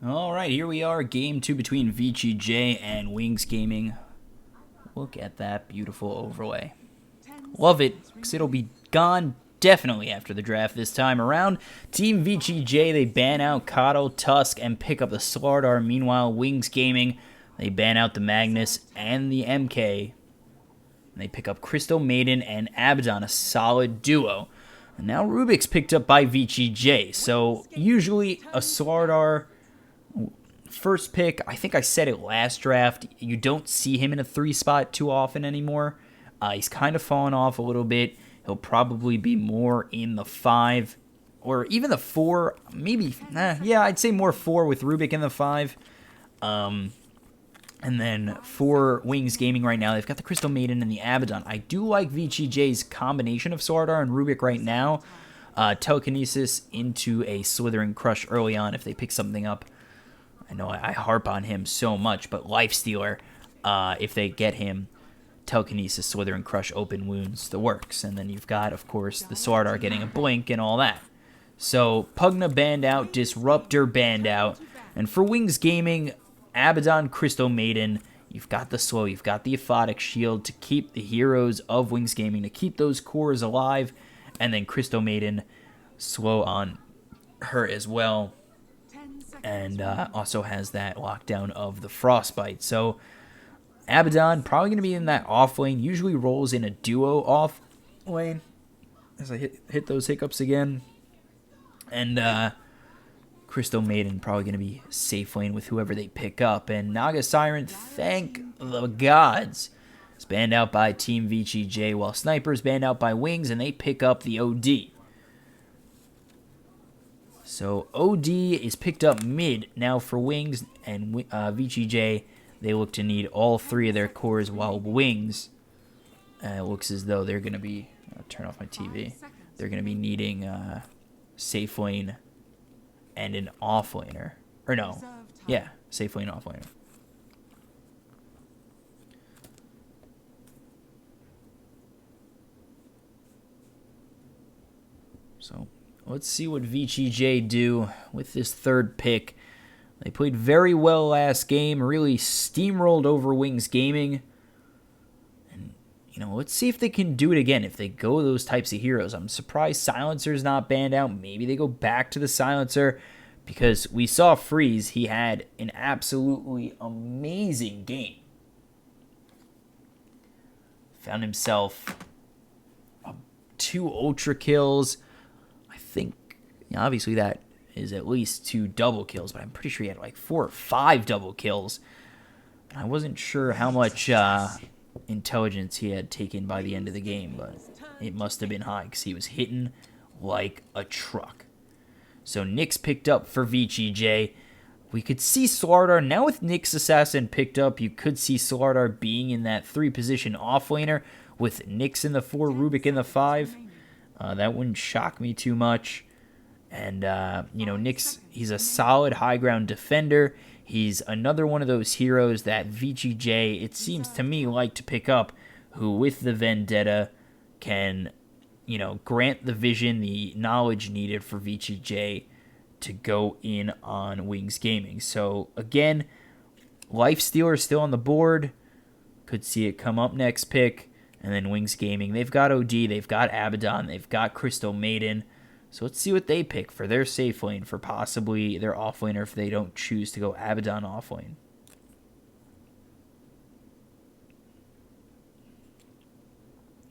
All right, here we are, game 2 between VG.J and Wings Gaming. Look at that beautiful overlay. Love it, because it'll be gone definitely after the draft this time around. Team VG.J, they ban out Kato, Tusk, and pick up the Slardar. Meanwhile, Wings Gaming, they ban out the Magnus and the MK. And they pick up Crystal Maiden and Abaddon, a solid duo. And now Rubik's picked up by VG.J. So usually a Slardar first pick, I think I said it last draft, you don't see him in a 3 spot too often anymore. He's kind of fallen off a little bit. He'll probably be more in the 5 or even the 4. Maybe, yeah, I'd say more 4 with Rubik in the 5. And then for Wings Gaming right now, they've got the Crystal Maiden and the Abaddon. I do like VG.J's combination of Slardar and Rubik right now. Telekinesis into a Slithering Crush early on if they pick something up. I know I harp on him so much, but Lifestealer, if they get him, Telekinesis, Slithering Crush, Open Wounds, the works. And then you've got, of course, the Slardar getting a Blink and all that. So Pugna banned out, Disruptor banned out. And for Wings Gaming, Abaddon, Crystal Maiden, you've got the Slow, you've got the Aphotic Shield to keep the heroes of Wings Gaming, to keep those cores alive. And then Crystal Maiden, Slow on her as well. And also has that lockdown of the Frostbite. So Abaddon probably going to be in that off lane. Usually rolls in a duo off lane. As I hit those hiccups again. And Crystal Maiden probably going to be safe lane with whoever they pick up. And Naga Siren, thank the gods, is banned out by Team VG.J, while Sniper's banned out by Wings, and they pick up the OD. So OD is picked up mid now for Wings, and VG.J, they look to need all 3 of their cores, while Wings, it looks as though they're going to be, I'll turn off my TV, they're going to be needing safe lane and an off laner. Or no, yeah, safe lane, off laner. So let's see what VG.J do with this 3rd pick. They played very well last game, really steamrolled over Wings Gaming. And, let's see if they can do it again, if they go those types of heroes. I'm surprised Silencer's not banned out. Maybe they go back to the Silencer, because we saw Freeze. He had an absolutely amazing game. Found himself 2 ultra kills. I think, obviously that is at least 2 double kills, but I'm pretty sure he had like 4 or 5 double kills. And I wasn't sure how much intelligence he had taken by the end of the game, but it must have been high because he was hitting like a truck. So Nyx picked up for VG.J. We could see Slardar. Now with Nyx Assassin picked up, you could see Slardar being in that 3 position offlaner with Nyx in the 4, Rubik in the 5. That wouldn't shock me too much. And, Nyx, he's a solid high ground defender. He's another one of those heroes that VG.J, it seems to me, like to pick up, who with the Vendetta can, grant the vision, the knowledge needed for VG.J to go in on Wings Gaming. So, again, Lifestealer still on the board. Could see it come up next pick. And then Wings Gaming, they've got OD, they've got Abaddon, they've got Crystal Maiden. So let's see what they pick for their safe lane, for possibly their off laner if they don't choose to go Abaddon off lane.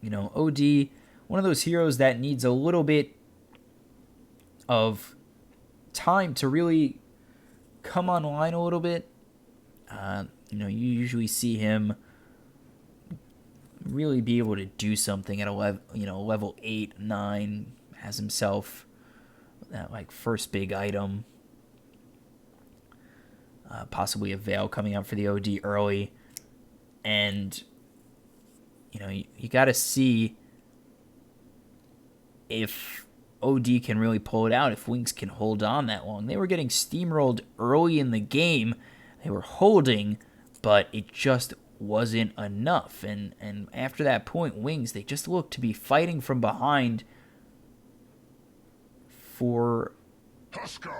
OD, one of those heroes that needs a little bit of time to really come online a little bit. You usually see him really be able to do something at a level 8, 9, has himself that first big item, possibly a Veil coming out for the OD early, and you got to see if OD can really pull it out, if Wings can hold on that long. They were getting steamrolled early in the game, they were holding, but it just wasn't enough. And after that point, Wings, they just looked to be fighting from behind for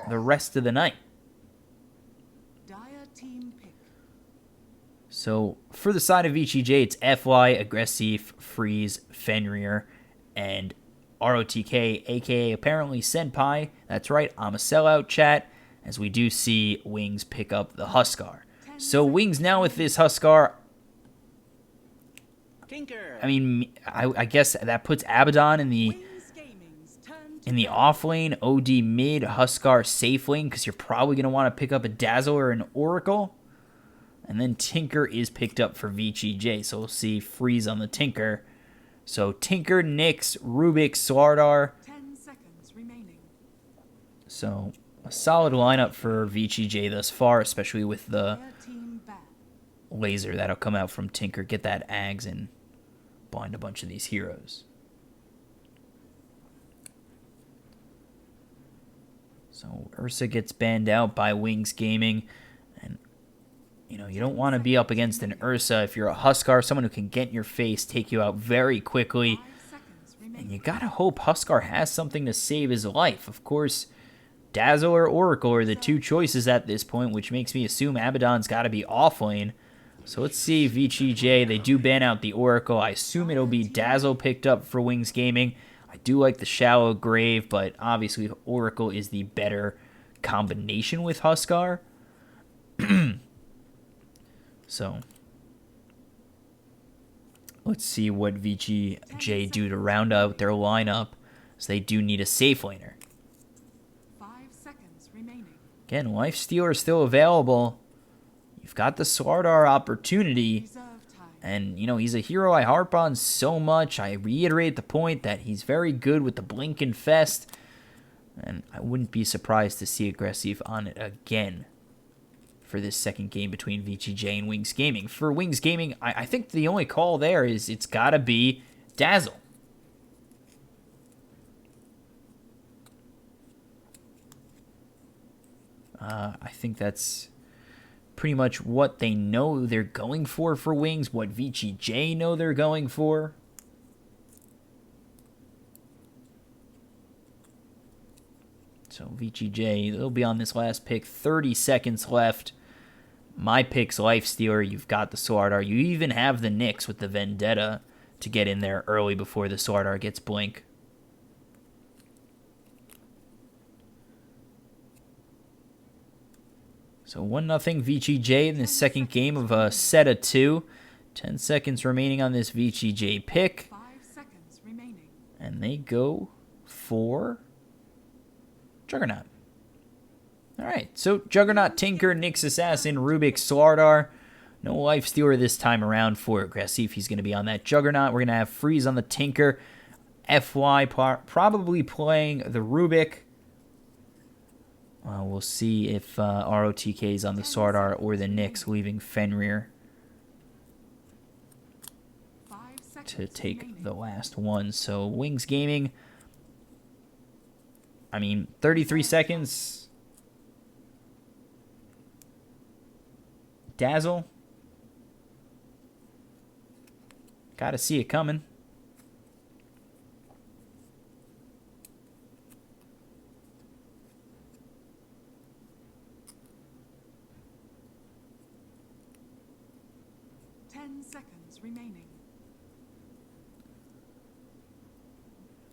the rest of the night. So for the side of VG.J, it's FY, Aggressive, Freeze, Fenrir, and ROTK, aka apparently Senpai. That's right, I'm a sellout, chat, as we do see Wings pick up the Huskar. So Wings now with this Huskar, I mean, I guess that puts Abaddon in the off lane, OD mid, Huskar safe lane, because you're probably going to want to pick up a Dazzle or an Oracle. And then Tinker is picked up for VG.J, so we'll see Freeze on the Tinker. So Tinker, Nyx, Rubik, Slardar. 10 seconds remaining. So a solid lineup for VG.J thus far, especially with the laser that'll come out from Tinker. Get that Ags and blind a bunch of these heroes. So Ursa gets banned out by Wings Gaming. And, you know, you don't want to be up against an Ursa if you're a Huskar, someone who can get in your face, take you out very quickly. And you gotta hope Huskar has something to save his life. Of course, Dazzle or Oracle are the two choices at this point, which makes me assume Abaddon's got to be off lane. So let's see VG.J. They do ban out the Oracle. I assume it'll be Dazzle picked up for Wings Gaming. I do like the Shallow Grave, but obviously Oracle is the better combination with Huskar. So let's see what VG.J do to round out their lineup, as they do need a safe laner. 5 seconds remaining. Again, Lifestealer is still available. You've got the Slardar opportunity. And, you know, he's a hero I harp on so much. I reiterate the point that he's very good with the Blink Infest. And I wouldn't be surprised to see Aggressive on it again for this second game between VG.J and Wings Gaming. For Wings Gaming, I think the only call there is it's got to be Dazzle. I think that's pretty much what they know they're going for Wings, what VG.J know they're going for. So VG.J, they'll be on this last pick, 30 seconds left. My pick's Lifestealer. You've got the Slardar. You even have the Nyx with the Vendetta to get in there early before the Slardar gets Blink. So 1-0 VG.J in the second game of a set of 2. 10 seconds remaining on this VG.J pick. 5 seconds remaining. And they go for Juggernaut. Alright, so Juggernaut, Tinker, Nyx Assassin, Rubik, Slardar. No Lifestealer this time around for Aggressive. He's going to be on that Juggernaut. We're going to have Freeze on the Tinker. FY probably playing the Rubik. We'll see if ROTK is on the Slardar or the Nyx, leaving Fenrir to take the last one. So Wings Gaming, I mean, 33 seconds. Dazzle. Gotta see it coming. Remaining.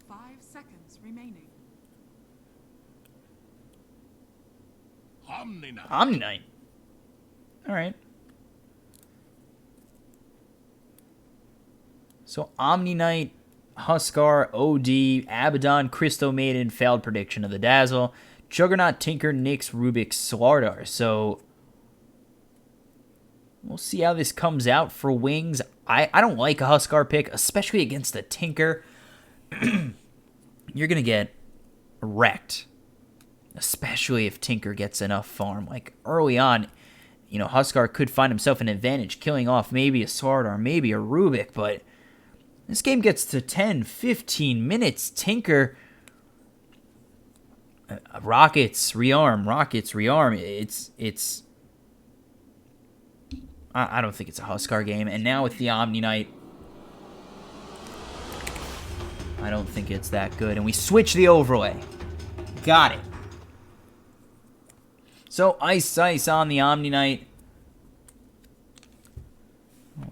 5 seconds remaining. Omni Knight. All right. So Omni Knight, Huskar, OD, Abaddon, Crystal Maiden, failed prediction of the Dazzle, Juggernaut, Tinker, Nyx, Rubik, Slardar. So we'll see how this comes out for Wings. I don't like a Huskar pick, especially against a Tinker. You're going to get wrecked, especially if Tinker gets enough farm. Like, early on, you know, Huskar could find himself an advantage, killing off maybe a Slardar, maybe a Rubik, but this game gets to 10, 15 minutes. Tinker, rockets, rearm. It's I don't think it's a Huskar game. And now with the Omni Knight, I don't think it's that good. And we switch the overlay. Got it. So Ice on the Omni Knight.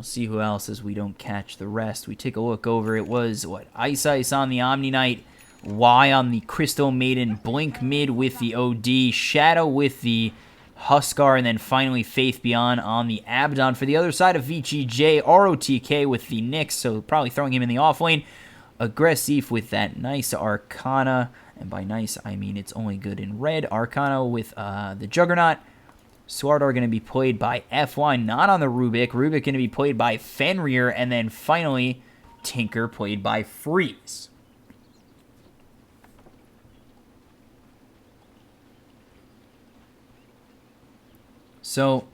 see who else as we don't catch the rest. We take a look over. It was, what, Ice on the Omni Knight, Y on the Crystal Maiden, Blink mid with the OD, Shadow with the Huskar, and then finally Faith Beyond on the Abaddon. For the other side of VG.J, ROTK with the Nyx, so probably throwing him in the off lane. Aggressive with that nice Arcana, and by nice I mean it's only good in red. Arcana with the Juggernaut. Swardar going to be played by FY, not on the Rubik. Rubik going to be played by Fenrir, and then finally Tinker played by Freeze. So,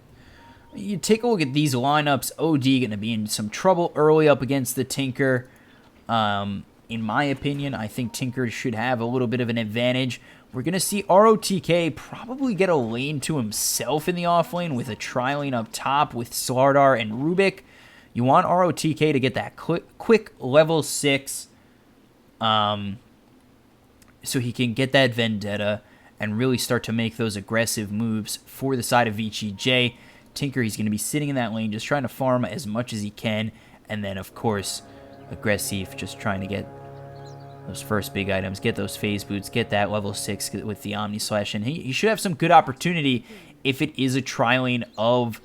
you take a look at these lineups. OD going to be in some trouble early up against the Tinker. In my opinion, I think Tinker should have a little bit of an advantage. We're going to see ROTK probably get a lane to himself in the offlane with a tri-lane up top with Slardar and Rubik. You want ROTK to get that quick level 6 so he can get that Vendetta and really start to make those aggressive moves for the side of VG.J. Tinker, he's going to be sitting in that lane just trying to farm as much as he can. And then, of course, Aggressive just trying to get those first big items, get those phase boots, get that level 6 with the Omni Slash. And he should have some good opportunity if it is a tri-lane of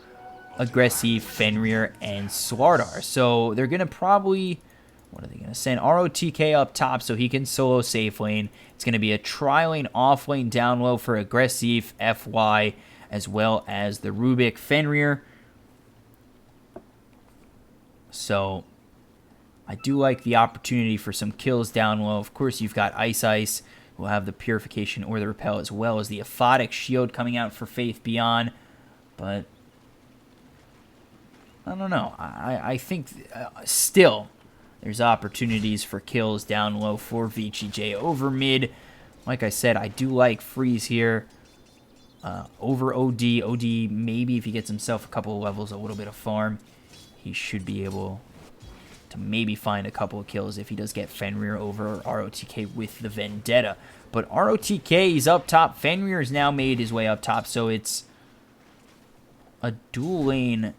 Aggressive, Fenrir, and Slardar. So they're going to probably... What are they going to send? ROTK up top so he can solo safe lane. It's going to be a tri-lane off lane down low for Aggressive, FY, as well as the Rubik Fenrir. So I do like the opportunity for some kills down low. Of course, you've got Ice, who will have the Purification or the Repel, as well as the Aphotic Shield coming out for Faith Beyond. But I don't know. I think still... There's opportunities for kills down low for VG.J over mid. Like I said, I do like Freeze here over OD. OD, maybe if he gets himself a couple of levels, a little bit of farm, he should be able to maybe find a couple of kills if he does get Fenrir over ROTK with the Vendetta. But ROTK is up top. Fenrir has now made his way up top, so it's a dual lane...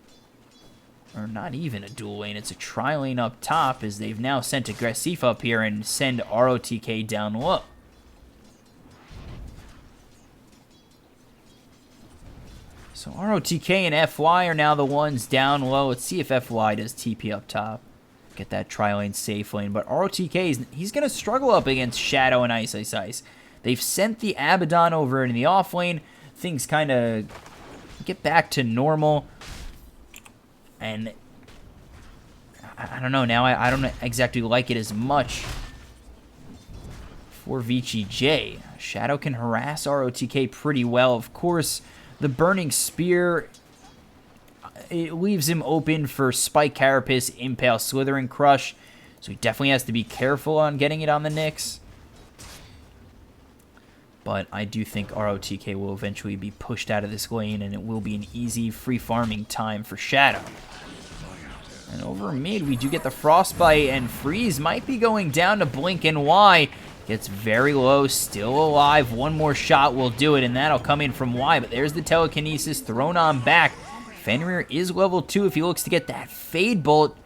Or not even a dual lane, it's a tri-lane up top as they've now sent Aggressive up here and send ROTK down low. So ROTK and FY are now the ones down low. Let's see if FY does TP up top. Get that tri-lane safe lane. But ROTK, he's going to struggle up against Shadow and Ice. They've sent the Abaddon over in the off lane. Things kind of get back to normal. And I don't know, now I don't exactly like it as much for VG.J. Shadow can harass ROTK pretty well. Of course, the Burning Spear, it leaves him open for Spike Carapace, Impale, Slithering Crush. So he definitely has to be careful on getting it on the Nyx. But I do think ROTK will eventually be pushed out of this lane, and it will be an easy free farming time for Shadow. And over mid, we do get the Frostbite, and Freeze might be going down to Blink and Y. Gets very low, still alive. One more shot will do it, and that'll come in from Y. But there's the Telekinesis thrown on back. Fenrir is level 2 if he looks to get that Fade Bolt,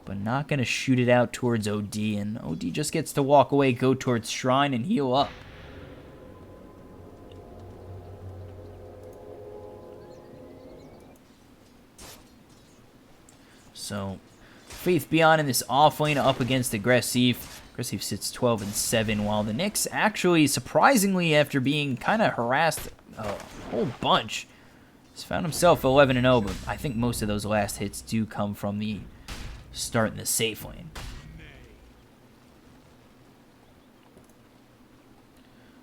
but not going to shoot it out towards OD. And OD just gets to walk away, go towards Shrine, and heal up. So, Faith Beyond in this off lane up against Aggressive. Aggressive sits 12 and 7, while the Nyx actually, surprisingly, after being kind of harassed a whole bunch, has found himself 11 and 0. But I think most of those last hits do come from the start in the safe lane.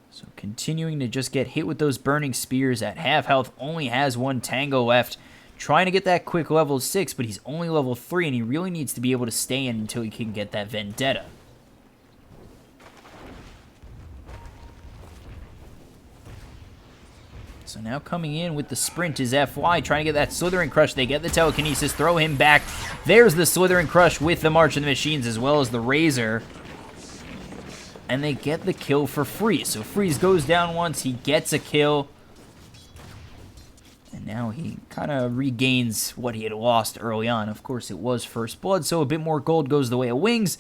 So continuing to just get hit with those Burning Spears at half health. Only has one Tango left. Trying to get that quick level 6, but he's only level 3, and he really needs to be able to stay in until he can get that Vendetta. So now coming in with the sprint is FY, trying to get that Slithering Crush. They get the Telekinesis, throw him back. There's the Slithering Crush with the March of the Machines, as well as the Razor. And they get the kill for Freeze. So Freeze goes down once, he gets a kill. And now he kind of regains what he had lost early on. Of course, it was first blood, so a bit more gold goes the way of wings,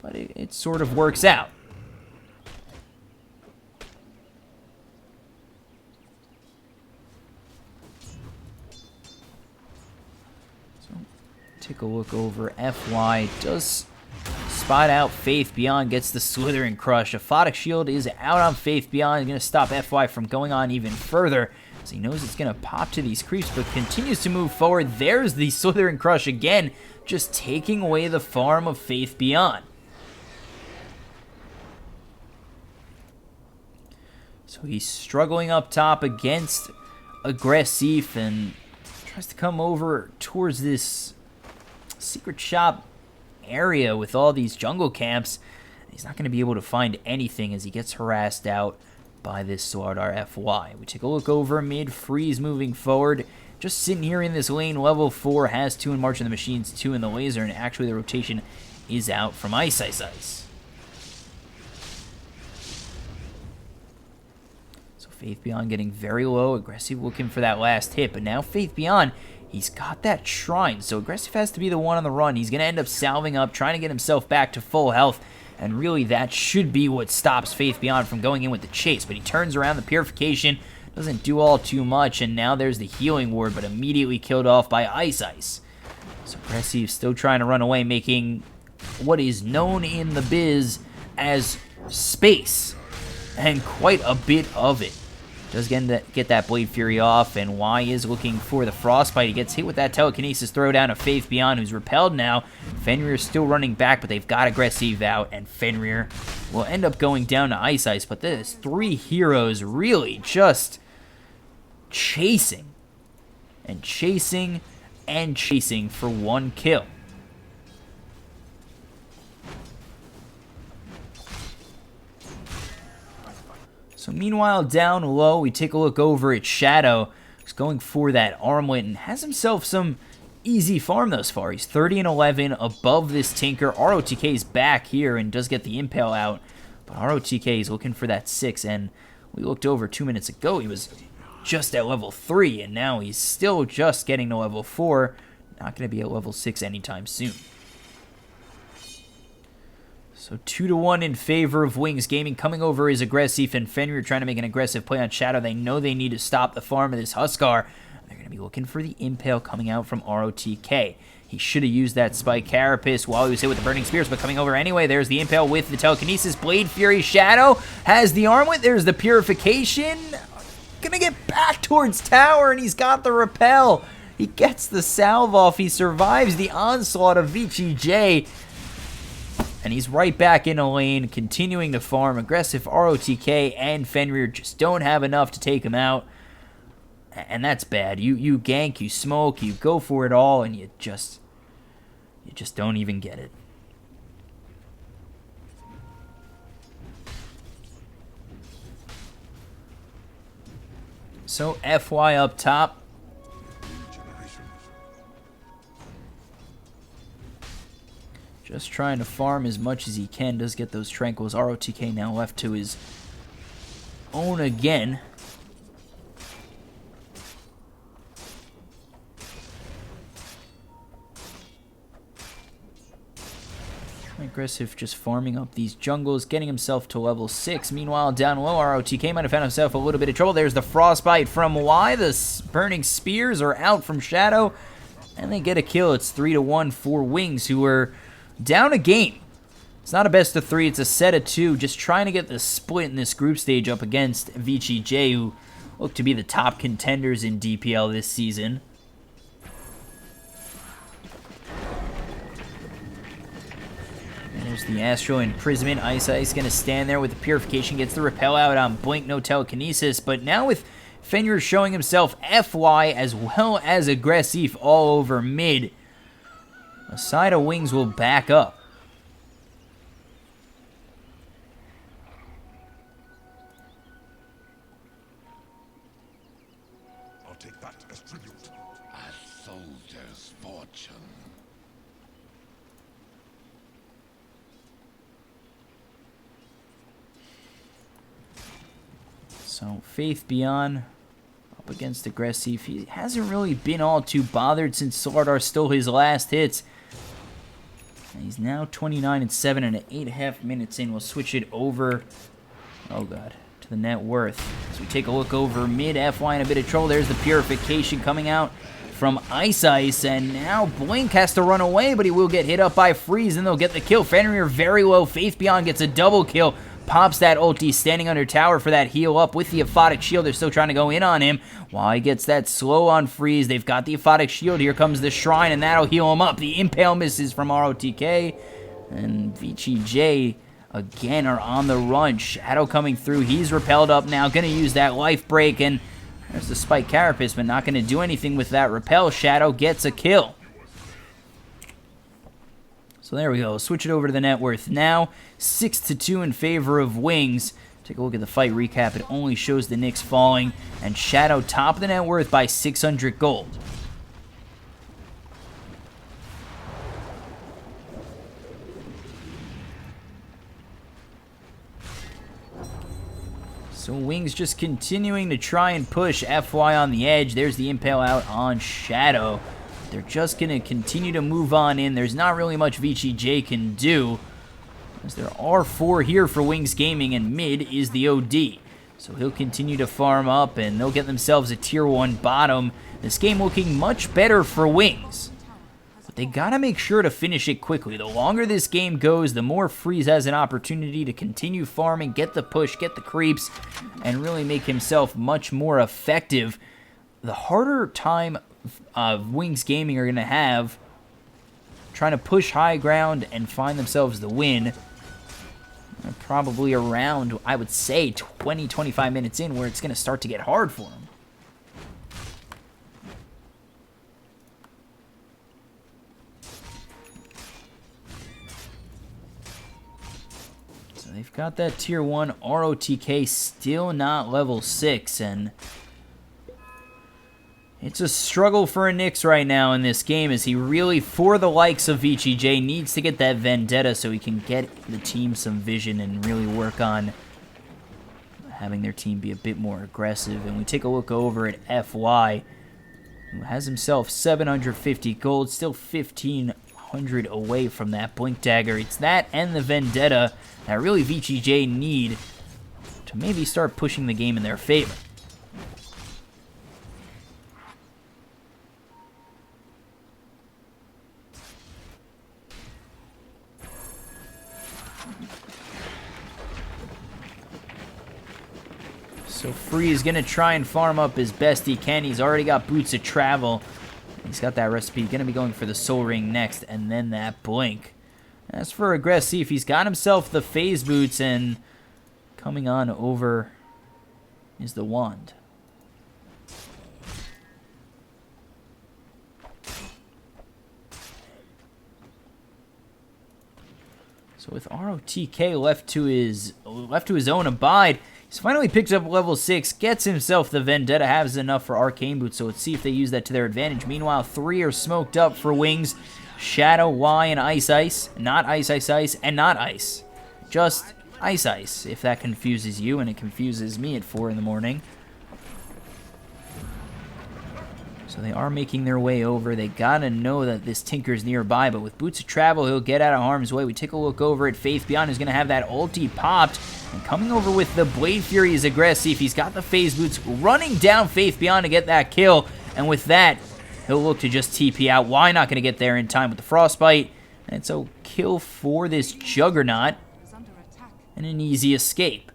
but it sort of works out. So, take a look over. FY does spot out Faith Beyond, gets the Slithering Crush. Aphotic Shield is out on Faith Beyond, going to stop FY from going on even further, as he knows it's going to pop to these creeps, but continues to move forward. There's the Slithering Crush again, just taking away the farm of Faith Beyond. So he's struggling up top against Aggressive and tries to come over towards this secret shop area with all these jungle camps. He's not going to be able to find anything as he gets harassed out by this Slardar FY. We take a look over mid. Freeze moving forward. Just sitting here in this lane. Level 4 has 2 in March of the Machines, 2 in the Laser, and actually the rotation is out from Ice Ice Ice. So Faith Beyond getting very low. Aggressive looking for that last hit, but now Faith Beyond, he's got that shrine, so Aggressive has to be the one on the run. He's going to end up salving up, trying to get himself back to full health, and really that should be what stops Faith Beyond from going in with the chase. But he turns around, the Purification doesn't do all too much, and now there's the Healing Ward, but immediately killed off by Ice Ice. So Aggressive still trying to run away, making what is known in the biz as space, and quite a bit of it. Does get that Blade Fury off, and Y is looking for the Frostbite. He gets hit with that Telekinesis throwdown of Faith Beyond, who's repelled now. Fenrir still running back, but they've got Aggressive out, and Fenrir will end up going down to Ice Ice. But this 3 heroes really just chasing, and chasing, and chasing for 1 kill. So meanwhile, down low, we take a look over at Shadow. He's going for that armlet and has himself some easy farm thus far. He's 30 and 11 above this Tinker. ROTK is back here and does get the Impale out, but ROTK is looking for that 6, and we looked over 2 minutes ago. He was just at level 3, and now he's still just getting to level 4. Not going to be at level 6 anytime soon. So 2-1 in favor of Wings Gaming. Coming over is Aggressive, and Fenrir trying to make an aggressive play on Shadow. They know they need to stop the farm of this Huskar. They're going to be looking for the Impale coming out from ROTK. He should have used that Spike Carapace while he was hit with the Burning Spears, but coming over anyway. There's the Impale with the Telekinesis. Blade Fury. Shadow has the Armlet. There's the Purification. Gonna get back towards tower, and he's got the Repel. He gets the salve off. He survives the onslaught of VG.J. And he's right back in a lane, continuing to farm. Aggressive ROTK and Fenrir just don't have enough to take him out. And that's bad. You gank, you smoke, you go for it all, and you just don't even get it. So FY up top. Just trying to farm as much as he can. Does get those Tranquils. ROTK now left to his own again. Aggressive just farming up these jungles, getting himself to level 6. Meanwhile, down low, ROTK might have found himself a little bit of trouble. There's the Frostbite from Y. The Burning Spears are out from Shadow, and they get a kill. It's 3-1 for Wings, who are down a game. It's not a best of 3, it's a set of 2. Just trying to get the split in this group stage up against VG.J, who look to be the top contenders in DPL this season. There's the Astral Imprisonment. Ice Ice going to stand there with the Purification. Gets the Repel out on Blink. No Telekinesis. But now with Fenrir showing himself FY as well as Aggressive all over mid, a side of Wings will back up. I'll take that as tribute. A soldier's fortune. So Faith Beyond up against Aggressive. He hasn't really been all too bothered since Slardar stole his last hits. And he's now 29-7 and 8.5 minutes in. We'll switch it over, oh god, to the net worth. As we take a look over mid, FY in a bit of trouble. There's the Purification coming out from Ice, and now Blink has to run away, but he will get hit up by Freeze, and they'll get the kill. Fenrir very low. Faith Beyond gets a double kill. Pops that ulti, standing under tower for that heal up with the Aphotic Shield. They're still trying to go in on him. While he gets that slow on Freeze, they've got the Aphotic Shield. Here comes the Shrine, and that'll heal him up. The Impale misses from ROTK, and VG.J again are on the run. Shadow coming through. He's repelled up now. Going to use that Life Break, and there's the Spike Carapace, but not going to do anything with that repel. Shadow gets a kill. So there we go. Switch it over to the net worth now. 6-2 in favor of Wings. Take a look at the fight recap. It only shows the Knicks falling, and Shadow top of the net worth by 600 gold. So Wings just continuing to try and push FY on the edge. There's the Impale out on Shadow. They're just going to continue to move on in. There's not really much VG.J can do, as there are 4 here for Wings Gaming, and mid is the OD. So he'll continue to farm up, and they'll get themselves a tier 1 bottom. This game looking much better for Wings, but they got to make sure to finish it quickly. The longer this game goes, the more Freeze has an opportunity to continue farming, get the push, get the creeps, and really make himself much more effective. The harder time Wings Gaming are going to have trying to push high ground and find themselves the win. Probably around, I would say, 20-25 minutes in, where it's going to start to get hard for them. So they've got that tier 1. ROTK still not level 6, and it's a struggle for Nyx right now in this game, as he really, for the likes of VG.J, needs to get that Vendetta so he can get the team some vision and really work on having their team be a bit more aggressive. And we take a look over at FY, who has himself 750 gold, still 1,500 away from that Blink Dagger. It's that and the Vendetta that really VG.J need to maybe start pushing the game in their favor. So Free is going to try and farm up as best he can. He's already got Boots of Travel. He's got that recipe. Going to be going for the Soul Ring next, and then that Blink. As for Aggressive, he's got himself the Phase Boots, and coming on over is the Wand. So with ROTK left to his own abide, he's finally picked up level 6, gets himself the Vendetta, has enough for Arcane Boots, so let's see if they use that to their advantage. Meanwhile, 3 are smoked up for Wings. Shadow, Y, and Ice Ice. Not Ice Ice Ice, and not Ice. Just Ice Ice, if that confuses you, and it confuses me at 4 in the morning. So they are making their way over. They gotta know that this Tinker's nearby, but with Boots of Travel, he'll get out of harm's way. We take a look over at Faith Beyond, who's gonna have that ulti popped, and coming over with the Blade Fury is Aggressive. He's got the Phase Boots running down Faith Beyond to get that kill, and with that, he'll look to just TP out. Why not gonna get there in time with the Frostbite? And so kill for this Juggernaut, and an easy escape.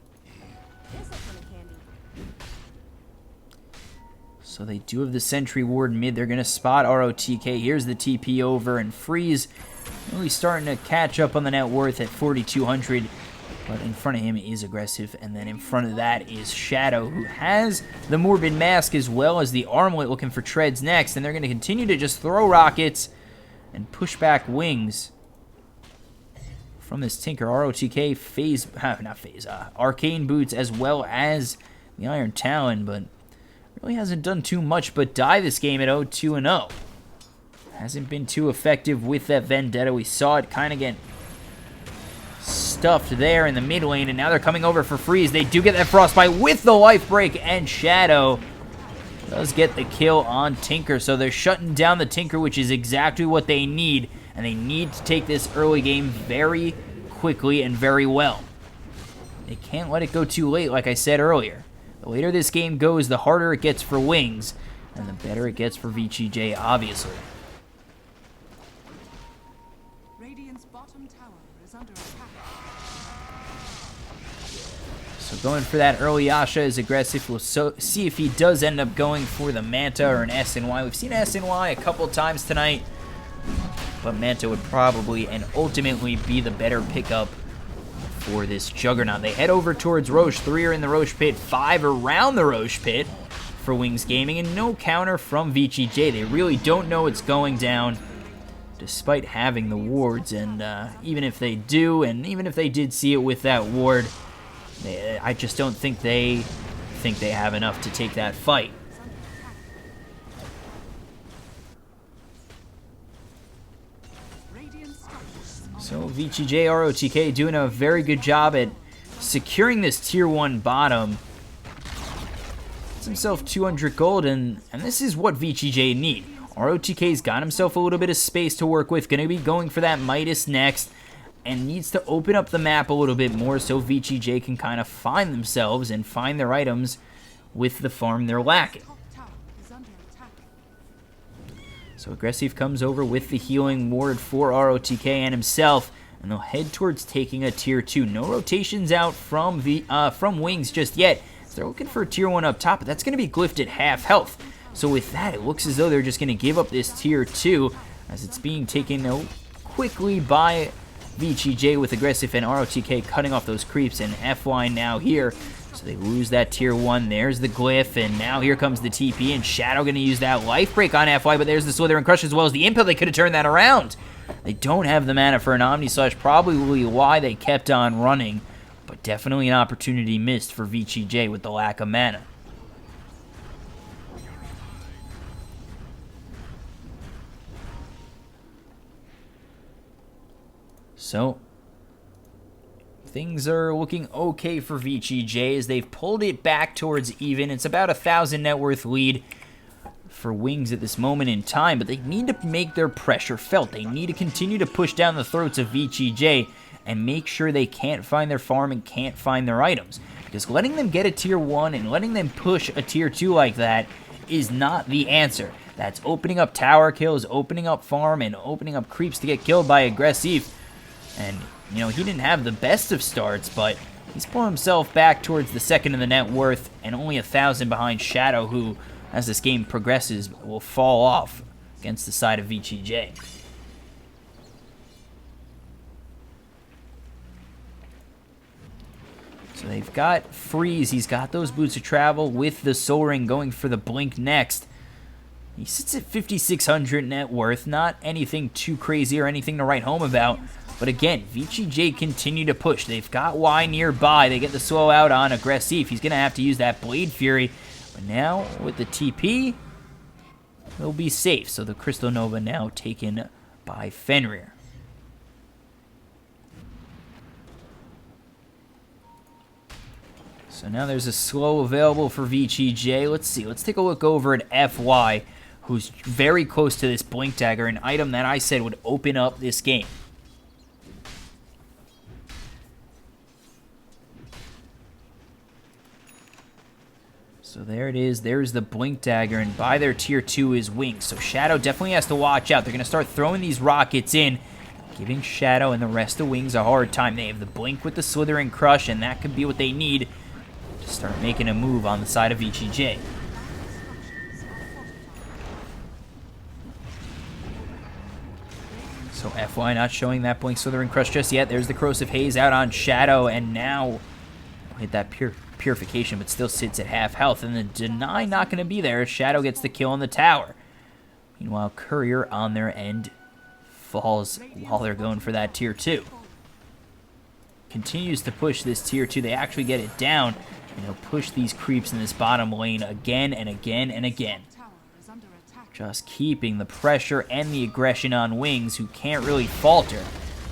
So they do have the Sentry Ward mid. They're going to spot ROTK. Here's the TP over, and Freeze really starting to catch up on the net worth at 4,200. But in front of him is Aggressive, and then in front of that is Shadow, who has the Morbid Mask as well as the Armlet, looking for Treads next. And they're going to continue to just throw rockets and push back Wings from this Tinker. ROTK Arcane Boots as well as the Iron Talon, but really hasn't done too much but die this game at 0-2-0. Hasn't been too effective with that Vendetta. We saw it kind of get stuffed there in the mid lane, and now they're coming over for Freeze. They do get that Frostbite with the Life Break, and Shadow Does get the kill on Tinker, so they're shutting down the Tinker, which is exactly what they need, and they need to take this early game very quickly and very well. They can't let it go too late, like I said earlier. The later this game goes, the harder it gets for Wings, and the better it gets for VG.J, obviously. Radiant's bottom tower is under attack. So going for that early Yasha is aggressive. We'll see if he does end up going for the Manta or an SNY. We've seen SNY a couple times tonight, but Manta would probably and ultimately be the better pickup for this Juggernaut. They head over towards Roche. 3 are in the Roche pit, 5 around the Roche pit for Wings Gaming, and no counter from VG.J. They really don't know what's going down, despite having the wards, and even if they do, and even if they did see it with that ward, I just don't think they have enough to take that fight. So VG.J ROTK doing a very good job at securing this tier 1 bottom. Gets himself 200 gold, and this is what VG.J need. ROTK's got himself a little bit of space to work with. Going to be going for that Midas next, and needs to open up the map a little bit more so VG.J can kind of find themselves and find their items with the farm they're lacking. Top tower is under attack. So Aggressive comes over with the healing ward for ROTK and himself, and they'll head towards taking a tier 2. No rotations out from Wings just yet. So they're looking for a tier 1 up top, but that's going to be glyphed at half health. So with that, it looks as though they're just going to give up this tier 2 as it's being taken quickly by VG.J with Aggressive and ROTK cutting off those creeps, and FY now here. So they lose that tier 1. There's the glyph, and now here comes the TP, and Shadow going to use that life break on FY, but there's the Slither and Crush as well as the Impel. They could have turned that around. They don't have the mana for an Omni Slash, probably why they kept on running, but definitely an opportunity missed for VG.J with the lack of mana. So things are looking okay for VG.J as they've pulled it back towards even. It's about 1,000 net worth lead for Wings at this moment in time, but they need to make their pressure felt. They need to continue to push down the throats of VG.J and make sure they can't find their farm and can't find their items, because letting them get a tier 1 and letting them push a tier 2 like that is not the answer. That's opening up tower kills, opening up farm, and opening up creeps to get killed by Aggressive. And, you know, he didn't have the best of starts, but he's pulling himself back towards the second in the net worth and only 1,000 behind Shadow, who, as this game progresses, will fall off against the side of VG.J. So they've got Freeze. He's got those boots of travel with the Soul Ring, going for the Blink next. He sits at 5,600 net worth. Not anything too crazy or anything to write home about. But again, VG.J continue to push. They've got Y nearby. They get the slow out on Aggressive. He's going to have to use that Blade Fury. But now, with the TP, he'll be safe. So the Crystal Nova now taken by Fenrir. So now there's a slow available for VG.J. Let's see. Let's take a look over at FY, who's very close to this Blink Dagger, an item that I said would open up this game. So there it is. There's the Blink Dagger, and by their tier 2 is Wings. So Shadow definitely has to watch out. They're going to start throwing these rockets in, giving Shadow and the rest of Wings a hard time. They have the Blink with the Slither and Crush, and that could be what they need to start making a move on the side of VG.J. So FY not showing that Blink, Slither and Crush just yet. There's the Corrosive Haze out on Shadow, and now hit that Purification, but still sits at half health, and the Deny not going to be there. Shadow gets the kill on the tower. Meanwhile, Courier on their end falls while they're going for that tier 2. Continues to push this tier 2. They actually get it down, and he'll push these creeps in this bottom lane again and again and again. Tower is under attack. Just keeping the pressure and the aggression on Wings, who can't really falter.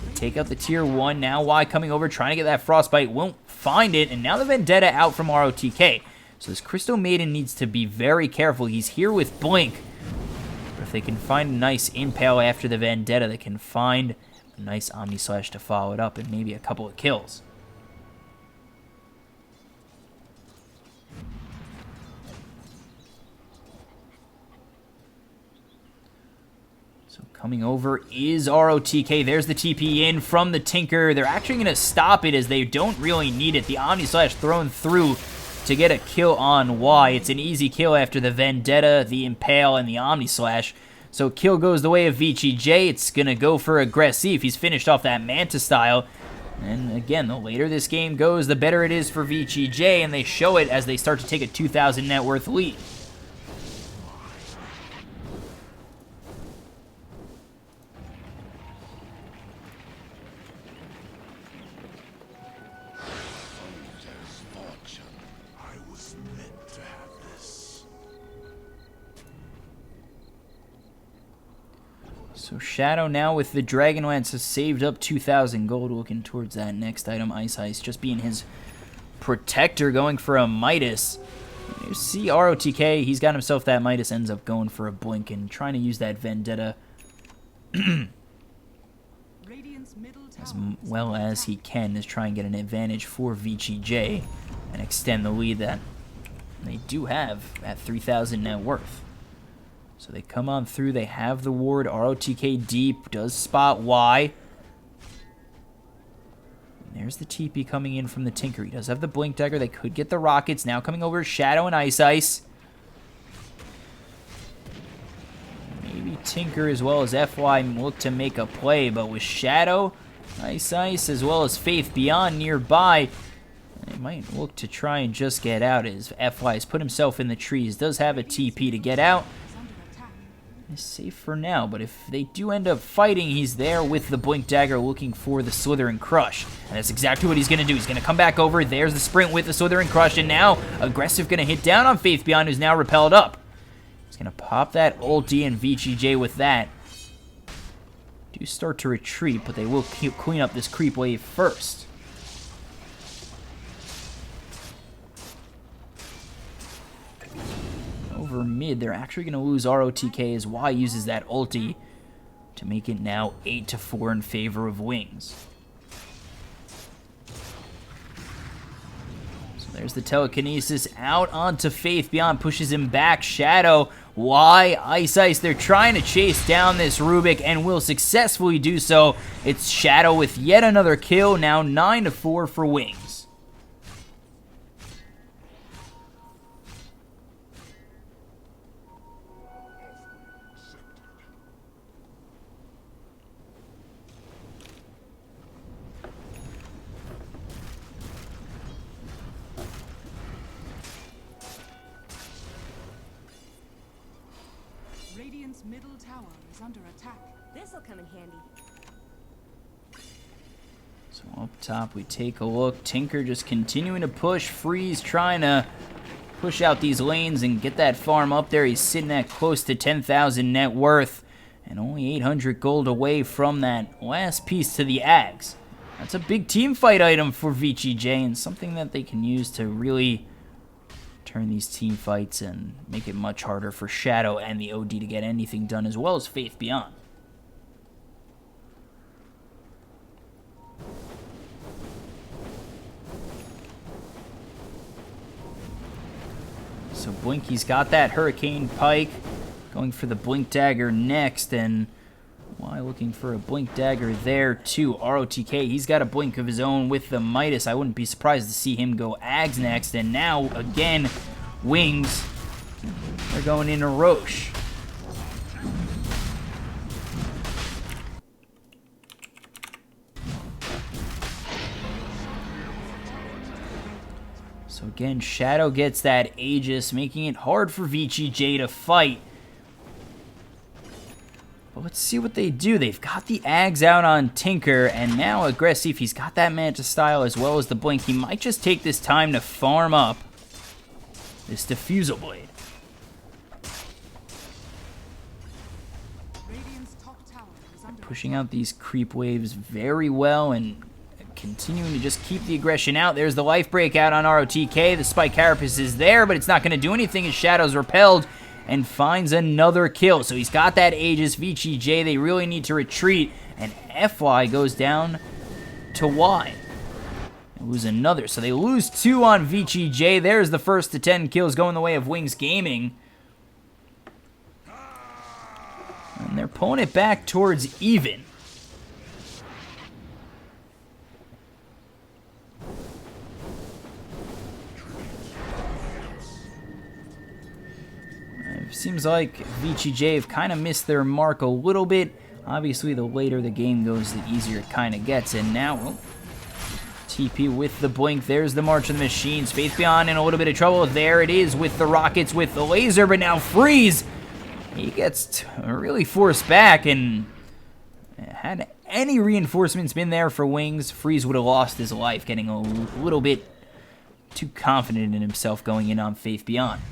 They take out the tier 1. Now Y coming over, trying to get that Frostbite. Won't find it, and now the Vendetta out from ROTK. So this Crystal Maiden needs to be very careful. He's here with Blink. But if they can find a nice Impale after the Vendetta, they can find a nice Omni Slash to follow it up and maybe a couple of kills. So coming over is ROTK. There's the TP in from the Tinker. They're actually going to stop it as they don't really need it. The Omni Slash thrown through to get a kill on Y. It's an easy kill after the Vendetta, the Impale, and the Omni Slash. So kill goes the way of VG.J. It's going to go for Aggressive. He's finished off that Manta style. And again, the later this game goes, the better it is for VG.J, and they show it as they start to take a 2,000 net worth lead. I was meant to have this. So Shadow now with the Dragonlance has saved up 2,000 gold, looking towards that next item, Ice Ice, just being his protector, going for a Midas. You see ROTK, he's got himself that Midas, ends up going for a Blink and trying to use that Vendetta as well as he can to try and get an advantage for VG.J and extend the lead that they do have at 3,000 net worth. So they come on through, they have the ward, ROTK deep, does spot Y. And there's the TP coming in from the Tinker. He does have the Blink Dagger, they could get the Rockets. Now coming over Shadow and Ice Ice. Maybe Tinker as well as FY look to make a play, but with Shadow, Ice Ice, as well as Faith Beyond nearby, they might look to try and just get out as FY has put himself in the trees, does have a TP to get out. Is safe for now, but if they do end up fighting, he's there with the Blink Dagger looking for the Slithering Crush. And that's exactly what he's going to do. He's going to come back over. There's the sprint with the Slithering Crush, and now Aggressive going to hit down on Faith Beyond, who's now repelled up. He's going to pop that ulti, and VG.J with that do start to retreat, but they will clean up this creep wave first. Over mid, they're actually going to lose ROTK as Y uses that ulti to make it now 8-4 in favor of Wings. So there's the telekinesis out onto Faith Beyond, pushes him back. Shadow, Y, Ice Ice, they're trying to chase down this Rubik and will successfully do so. It's Shadow with yet another kill, now 9-4 for Wings. Radiant's middle tower is under attack. This'll come in handy. So up top, we take a look. Tinker just continuing to push. Freeze trying to push out these lanes and get that farm up there. He's sitting at close to 10,000 net worth and only 800 gold away from that last piece to the Ags. That's a big team fight item for VG.J and something that they can use to really turn these team fights and make it much harder for Shadow and the OD to get anything done, as well as Faith Beyond. So Blinky's got that Hurricane Pike, going for the Blink Dagger next, and why looking for a Blink Dagger there too. ROTK, he's got a Blink of his own with the Midas. I wouldn't be surprised to see him go Ags next, and now again Wings, they're going into Roche. So again, Shadow gets that Aegis, making it hard for VG.J to fight. But let's see what they do. They've got the Ags out on Tinker, and now Aggressive, he's got that Manta style as well as the Blink. He might just take this time to farm up this Diffusal Blade. Radiant's top tower is under Pushing out these creep waves very well, and continuing to just keep the aggression out. There's the life breakout on ROTK. The Spike Carapace is there, but it's not going to do anything as Shadow's repelled and finds another kill. So he's got that Aegis. VG.J, they really need to retreat, and FY goes down to Y. They lose another, so they lose 2 on VG.J. There's the first to 10 kills going the way of Wings Gaming. And they're pulling it back towards even. It seems like VG.J have kind of missed their mark a little bit. Obviously, the later the game goes, the easier it kind of gets. And now, well, TP with the blink. There's the March of the Machines. Faith Beyond in a little bit of trouble. There it is with the rockets, with the laser. But now Freeze, he gets really forced back. And had any reinforcements been there for Wings, Freeze would have lost his life, getting a little bit too confident in himself going in on Faith Beyond.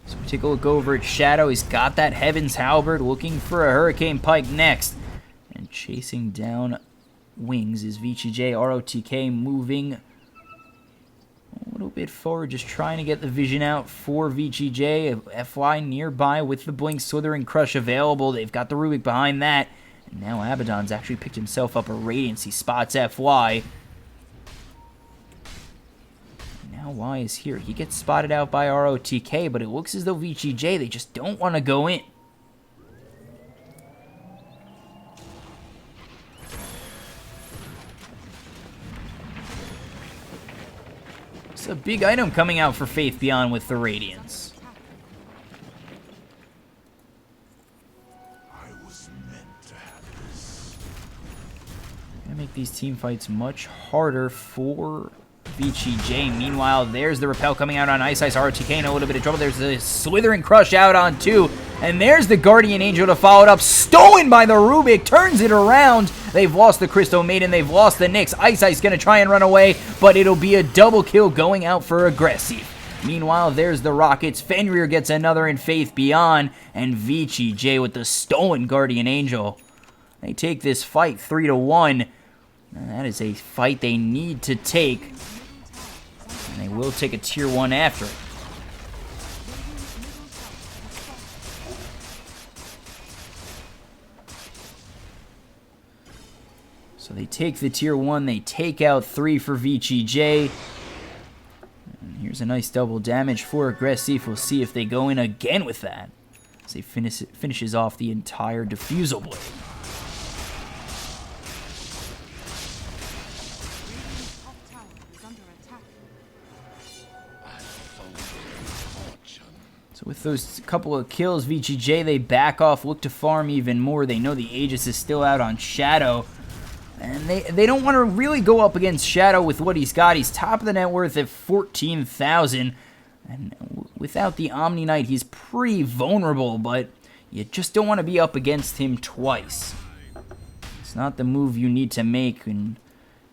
So we take a look over at Shadow. He's got that Heaven's Halberd, looking for a Hurricane Pike next. And chasing down Wings is VG.J. ROTK moving a little bit forward, just trying to get the vision out for VG.J. FY nearby with the Blink Slithering Crush available. They've got the Rubik behind that. And now Abaddon's actually picked himself up a Radiance. He spots FY. Now Y is here. He gets spotted out by ROTK, but it looks as though VG.J, they just don't want to go in. It's a big item coming out for Faith Beyond with the Radiance. I was meant to have this. Gonna make these team fights much harder for VG.J. Meanwhile, there's the repel coming out on Ice. ROTK in a little bit of trouble. There's the Slithering Crush out on 2. And there's the Guardian Angel to follow it up. Stolen by the Rubik. Turns it around. They've lost the Crystal Maiden. They've lost the Nyx. Ice going to try and run away, but it'll be a double kill going out for Aggressive. Meanwhile, there's the Rockets. Fenrir gets another in Faith Beyond. And VG.J with the stolen Guardian Angel. They take this fight 3-1. And that is a fight they need to take. And they will take a tier 1 after it. So they take the tier 1, they take out 3 for VG.J. And here's a nice double damage for Aggressive. We'll see if they go in again with that, as he finishes off the entire Diffusal Blade. So with those couple of kills, VG.J, they back off, look to farm even more. They know the Aegis is still out on Shadow. And they don't want to really go up against Shadow with what he's got. He's top of the net worth at 14,000. And without the Omni Knight, he's pretty vulnerable, but you just don't want to be up against him twice. It's not the move you need to make, and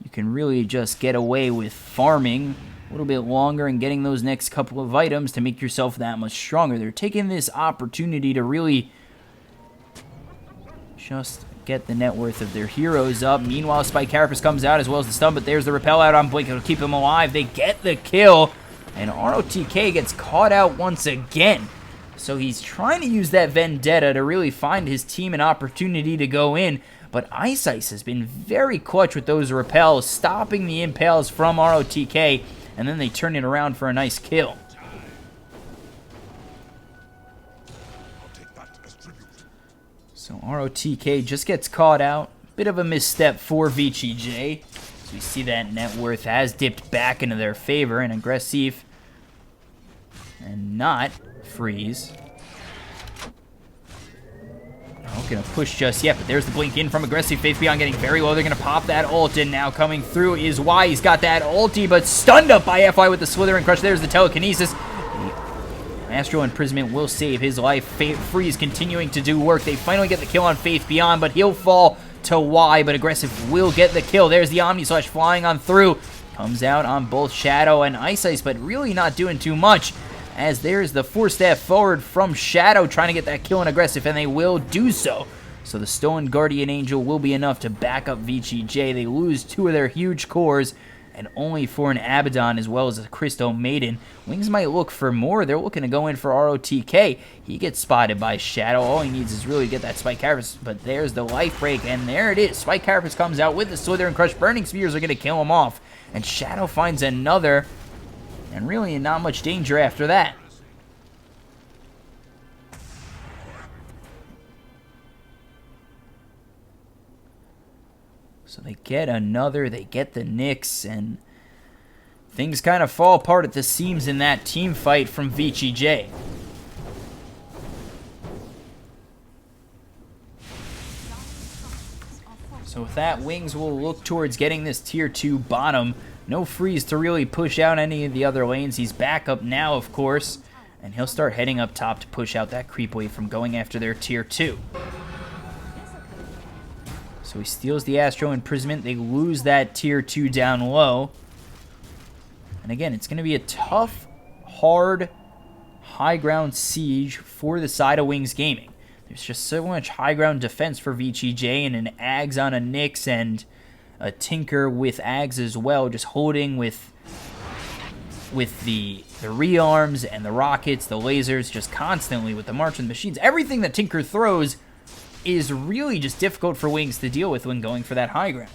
you can really just get away with farming a little bit longer and getting those next couple of items to make yourself that much stronger. They're taking this opportunity to really just get the net worth of their heroes up. Meanwhile, Spike Carapace comes out as well as the stun, but there's the repel out on Blink. It'll keep him alive. They get the kill, and ROTK gets caught out once again. So he's trying to use that Vendetta to really find his team an opportunity to go in, but Ice has been very clutch with those repels, stopping the impales from ROTK, and then they turn it around for a nice kill. So ROTK just gets caught out. Bit of a misstep for VG.J. So we see that net worth has dipped back into their favor, and Aggressive and not Freeze. Not gonna push just yet, but there's the blink in from Aggressive. Faith Beyond getting very low. They're gonna pop that ult, and now coming through is Y. He's got that ulti, but stunned up by FY with the Slithering Crush. There's the telekinesis. Astral Imprisonment will save his life. Freeze continuing to do work. They finally get the kill on Faith Beyond, but he'll fall to Y, but Aggressive will get the kill. There's the Omni Slash flying on through. Comes out on both Shadow and Ice, but really not doing too much. as there's the 4-step forward from Shadow trying to get that kill and aggressive, and they will do so. So the Stolen Guardian Angel will be enough to back up VG.J. They lose 2 of their huge cores, and only for an Abaddon as well as a Crystal Maiden. Wings might look for more. They're looking to go in for ROTK. He gets spotted by Shadow. All he needs is really to get that Spike Carapace, but there's the life break, and there it is. Spike Carapace comes out with the Slither and Crush. Burning Spears are going to kill him off, and Shadow finds another, and really in not much danger after that. So they get another, they get the Nyx, and things kind of fall apart at the seams in that team fight from VG.J. So with that, Wings will look towards getting this tier 2 bottom. No freeze to really push out any of the other lanes. He's back up now, of course, and he'll start heading up top to push out that creep wave from going after their tier 2. So he steals the Astro Imprisonment. They lose that tier 2 down low. And again, it's going to be a tough, hard, high ground siege for the side of Wings Gaming. There's just so much high ground defense for VG.J and an Ags on a Nyx and a Tinker with Ags as well, just holding with the rearms and the rockets, the lasers, just constantly with the March and the machines. Everything that Tinker throws is really just difficult for Wings to deal with when going for that high ground.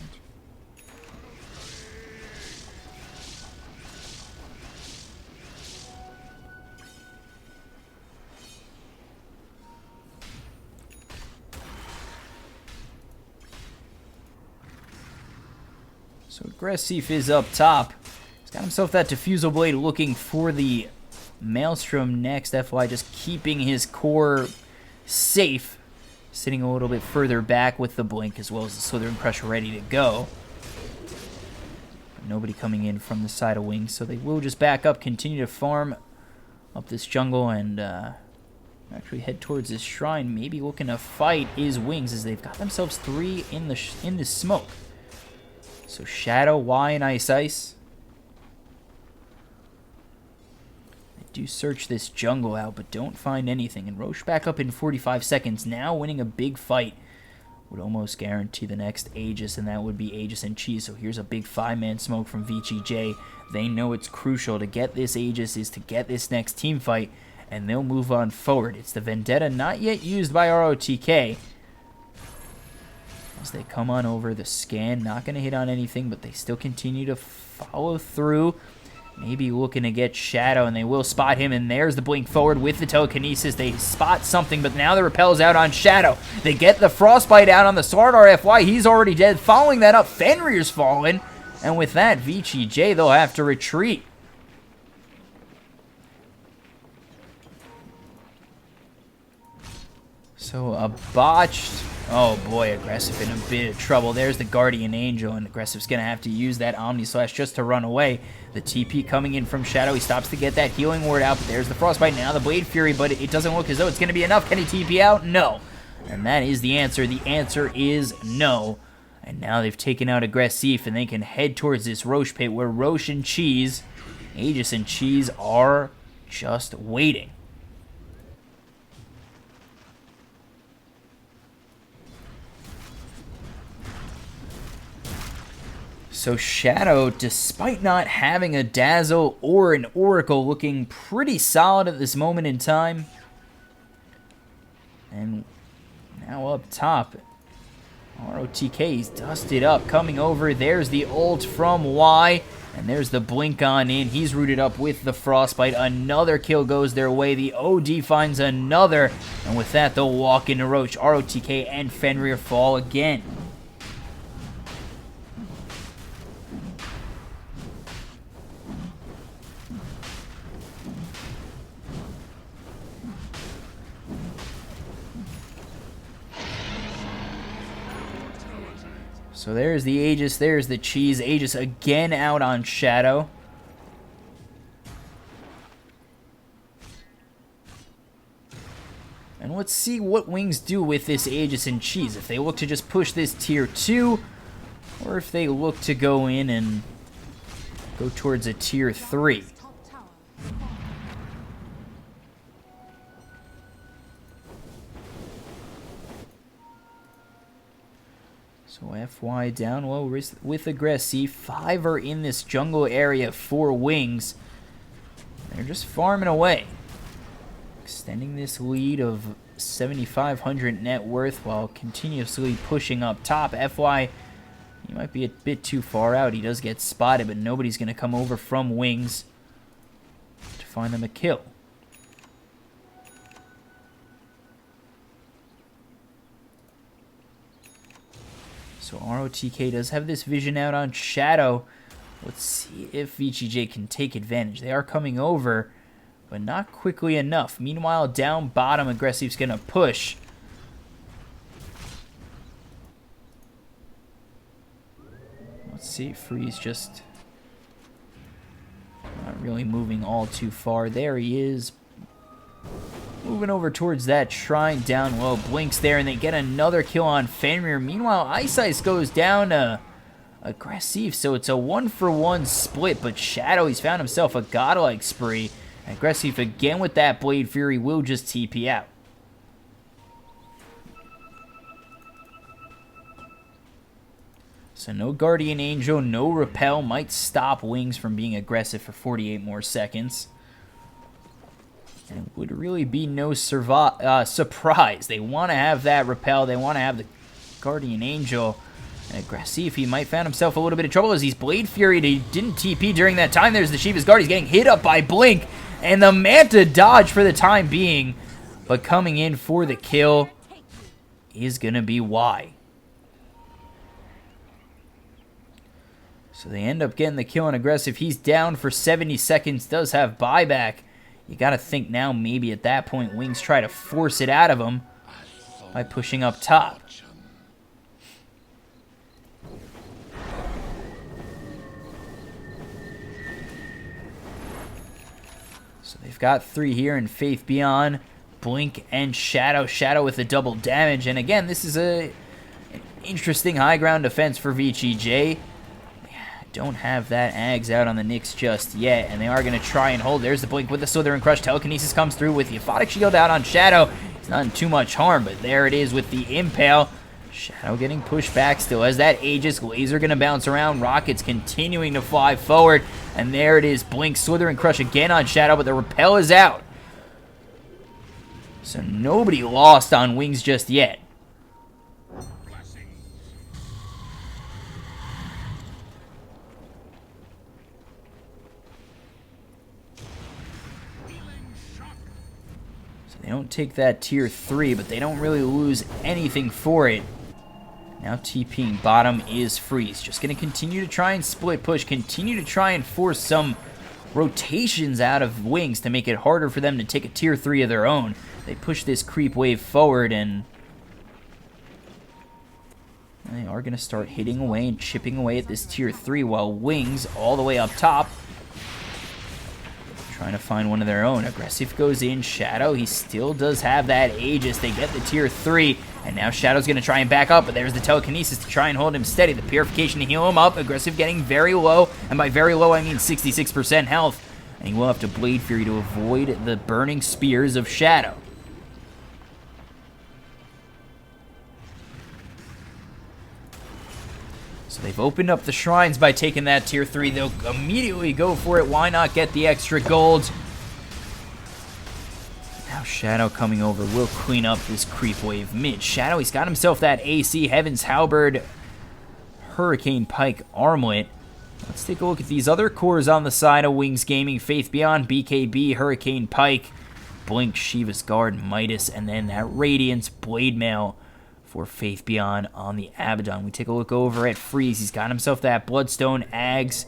So Aggressive is up top. He's got himself that Diffusal Blade looking for the Maelstrom next. FY just keeping his core safe. Sitting a little bit further back with the Blink as well as the Slither and Crush ready to go. But nobody coming in from the side of Wings, so they will just back up, continue to farm up this jungle, and actually head towards this shrine. Maybe looking to fight is Wings as they've got themselves 3 in the smoke. So Shadow, Y, and Ice. Do search this jungle out, but don't find anything. And Roche back up in 45 seconds. Now winning a big fight would almost guarantee the next Aegis, and that would be Aegis and Cheese. So here's a big 5-man smoke from VG.J. They know it's crucial to get this Aegis is to get this next team fight, and they'll move on forward. It's the Vendetta not yet used by ROTK. As they come on over, the scan not going to hit on anything, but they still continue to follow through. Maybe looking to get Shadow, and they will spot him, and there's the blink forward with the telekinesis. They spot something, but now the repel's out on Shadow. They get the frostbite out on the Slardar FY. He's already dead. Following that up, Fenrir's fallen, and with that, VG.J, they'll have to retreat. So a botched... Oh boy, Aggressive in a bit of trouble. There's the Guardian Angel, and Aggressive's going to have to use that Omni Slash just to run away. The TP coming in from Shadow. He stops to get that healing ward out, but there's the Frostbite. Now the Blade Fury, but it doesn't look as though it's going to be enough. Can he TP out? No. And that is the answer. The answer is no. And now they've taken out Aggressive, and they can head towards this Roche pit where Roche and Cheese, Aegis and Cheese, are just waiting. So Shadow, despite not having a Dazzle or an Oracle, looking pretty solid at this moment in time. And now up top, ROTK's dusted up, coming over. There's the ult from Y, and there's the blink on in. He's rooted up with the Frostbite. Another kill goes their way. The OD finds another, and with that, they'll walk into Roche. ROTK and Fenrir fall again. So there's the Aegis, there's the Cheese. Aegis again out on Shadow. And let's see what Wings do with this Aegis and Cheese. If they look to just push this tier 2, or if they look to go in and go towards a tier 3. So FY down low with aggressive. 5 are in this jungle area for Wings. They're just farming away. Extending this lead of 7,500 net worth while continuously pushing up top. FY, he might be a bit too far out. He does get spotted, but nobody's going to come over from Wings to find them a kill. So ROTK does have this vision out on Shadow. Let's see if VG.J can take advantage. They are coming over, but not quickly enough. Meanwhile, down bottom, Aggressive's going to push. Let's see, Freeze just not really moving all too far. There he is. Moving over towards that shrine down low. Blinks there, and they get another kill on Fenrir. Meanwhile, Ice goes down to Aggressive, so it's a 1-for-1 split, but Shadow, he's found himself a godlike spree. Aggressive again with that Blade Fury will just TP out. So no Guardian Angel, no Repel. Might stop Wings from being aggressive for 48 more seconds. And it would really be no surprise. They want to have that Repel. They want to have the Guardian Angel. And Aggressive, he might find himself a little bit of trouble as he's Blade Fury. He didn't TP during that time. There's the Shiva's Guard. He's getting hit up by Blink. And the Manta dodge for the time being. But coming in for the kill is going to be Y. So they end up getting the kill on Aggressive. He's down for 70 seconds. Does have buyback. You got to think now maybe at that point Wings try to force it out of him by pushing up top. So they've got 3 here in Faith Beyond, Blink, and Shadow. Shadow with the double damage. And again, this is an interesting high ground defense for VG.J. Don't have that Ags out on the Nyx just yet, and they are going to try and hold. There's the Blink with the Slithering Crush. Telekinesis comes through with the Aphotic Shield out on Shadow. He's not in too much harm, but there it is with the Impale. Shadow getting pushed back still as that Aegis. Laser going to bounce around. Rockets continuing to fly forward, and there it is. Blink, Slithering Crush again on Shadow, but the Repel is out. So nobody lost on Wings just yet. They don't take that tier 3, but they don't really lose anything for it. Now TPing bottom is Freeze. Just going to continue to try and split push. Continue to try and force some rotations out of Wings to make it harder for them to take a tier 3 of their own. They push this creep wave forward, and they are going to start hitting away and chipping away at this tier 3 while Wings all the way up top trying to find one of their own. Aggressive goes in. Shadow, he still does have that Aegis. They get the tier 3, and now Shadow's going to try and back up, but there's the Telekinesis to try and hold him steady. The Purification to heal him up. Aggressive getting very low, and by very low I mean 66% health. And he will have to Blade Fury to avoid the burning spears of Shadow. So they've opened up the shrines by taking that tier 3. They'll immediately go for it. Why not get the extra gold? Now Shadow coming over will clean up this creep wave mid. Shadow, he's got himself that AC Heaven's Halberd Hurricane Pike armlet. Let's take a look at these other cores on the side of Wings Gaming. Faith Beyond, BKB, Hurricane Pike, Blink, Shiva's Guard, Midas, and then that Radiance Blade Mail for Faith Beyond on the Abaddon. We take a look over at Freeze. He's got himself that Bloodstone, Ags,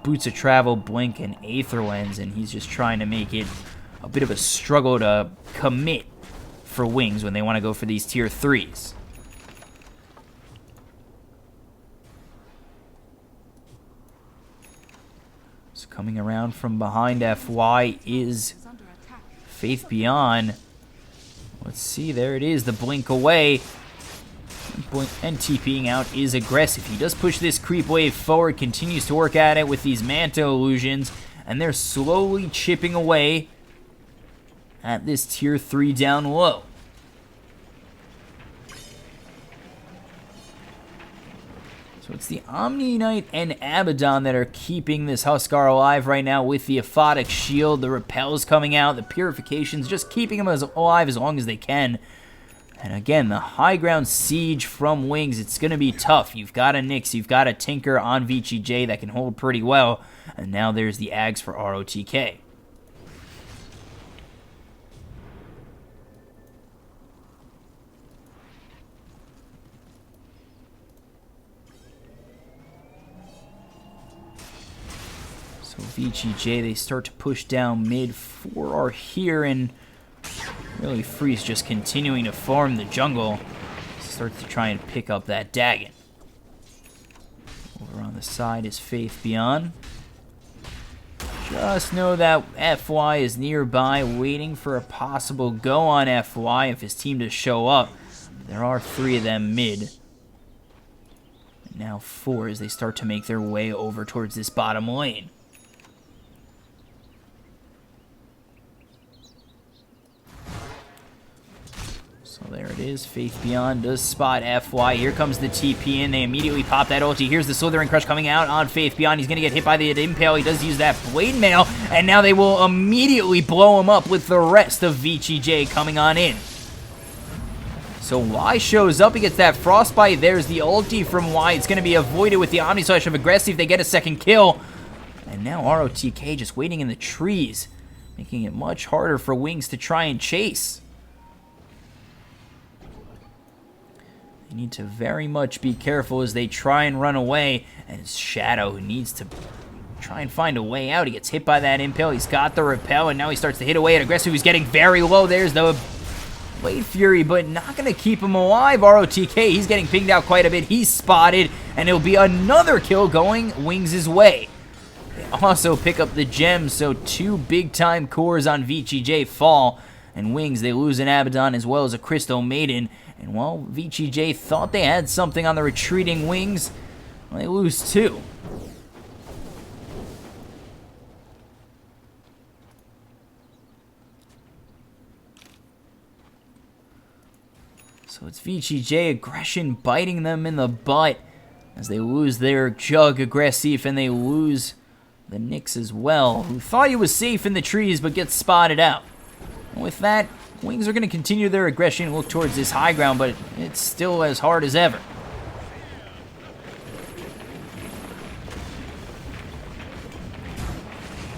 Boots of Travel, Blink, and Aether Lens, and he's just trying to make it a bit of a struggle to commit for Wings when they want to go for these tier 3s. So coming around from behind FY is Faith Beyond. Let's see, there it is, the Blink away. And TPing out is Aggressive. He does push this creep wave forward, continues to work at it with these Manta illusions, and they're slowly chipping away at this tier 3 down low. So it's the Omni Knight and Abaddon that are keeping this Huskar alive right now with the Aphotic Shield. The Repels coming out, the Purifications, just keeping them alive as long as they can. And again, the high ground siege from Wings, it's going to be tough. You've got a Nyx, you've got a Tinker on VG.J that can hold pretty well. And now there's the Ags for ROTK. So VG.J, they start to push down mid. 4 are here, and really Freeze just continuing to farm the jungle. Starts to try and pick up that Dagon. Over on the side is Faith Beyond. Just know that FY is nearby, waiting for a possible go on FY if his team does show up. There are 3 of them mid. And now 4 as they start to make their way over towards this bottom lane. So there it is. Faith Beyond does spot FY. Here comes the TP in. They immediately pop that ulti. Here's the Slithering Crush coming out on Faith Beyond. He's going to get hit by the Impale. He does use that Blade Mail. And now they will immediately blow him up with the rest of VG.J coming on in. So Y shows up. He gets that Frostbite. There's the ulti from Y. It's going to be avoided with the Omni Slash of Aggressive. They get a second kill. And now ROTK just waiting in the trees, making it much harder for Wings to try and chase. They need to very much be careful as they try and run away. And it's Shadow who needs to try and find a way out. He gets hit by that Impale. He's got the Repel, and now he starts to hit away at Aggressive, who's getting very low. There's the Blade Fury, but not going to keep him alive. ROTK, he's getting pinged out quite a bit. He's spotted, and it'll be another kill going Wings' way. They also pick up the gems, so 2 big-time cores on VG.J fall. And Wings, they lose an Abaddon as well as a Crystal Maiden. And while VG.J thought they had something on the retreating Wings, well, they lose 2. So it's VG.J aggression biting them in the butt as they lose their Jug Aggressive, and they lose the Nyx as well, who thought he was safe in the trees but gets spotted out. And with that, Wings are going to continue their aggression and look towards this high ground, but it's still as hard as ever.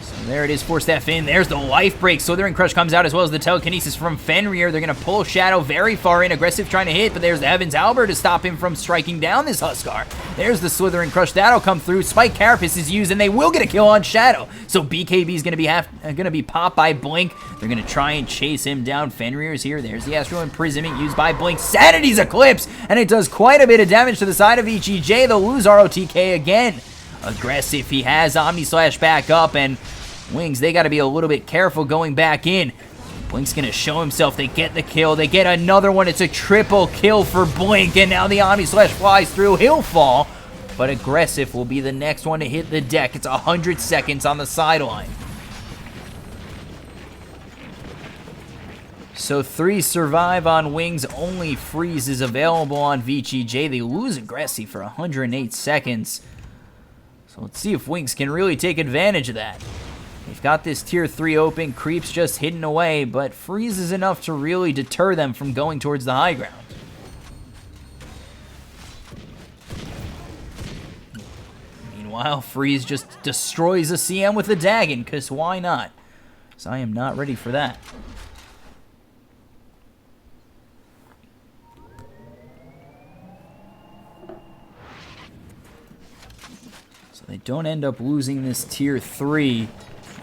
So there it is, force that in. There's the life break. Slithering Crush comes out as well as the telekinesis from Fenrir. They're going to pull Shadow very far in. Aggressive trying to hit, but there's the Heaven's Albert to stop him from striking down this Huskar. There's the Slithering Crush. That'll come through. Spike Carapace is used, and they will get a kill on Shadow. So BKB is going to be popped by Blink. They're going to try and chase him down. Fenrir's here. There's the Astral Imprisonment used by Blink. Sanity's Eclipse, and it does quite a bit of damage to the side of VG.J. They'll lose ROTK again. Aggressive. He has Omni Slash back up, and Wings, they got to be a little bit careful going back in. Blink's going to show himself. They get the kill. They get another one. It's a triple kill for Blink, and now the Omni Slash flies through. He'll fall, but Aggressive will be the next one to hit the deck. It's 100 seconds on the sideline. So 3 survive on Wings. Only Freeze is available on VG.J. They lose Aggressive for 108 seconds. So let's see if Wings can really take advantage of that. They've got this tier 3 open, Creep's just hidden away, but Freeze is enough to really deter them from going towards the high ground. Meanwhile, Freeze just destroys a CM with a Dagon, because why not? So I am not ready for that. So they don't end up losing this tier 3.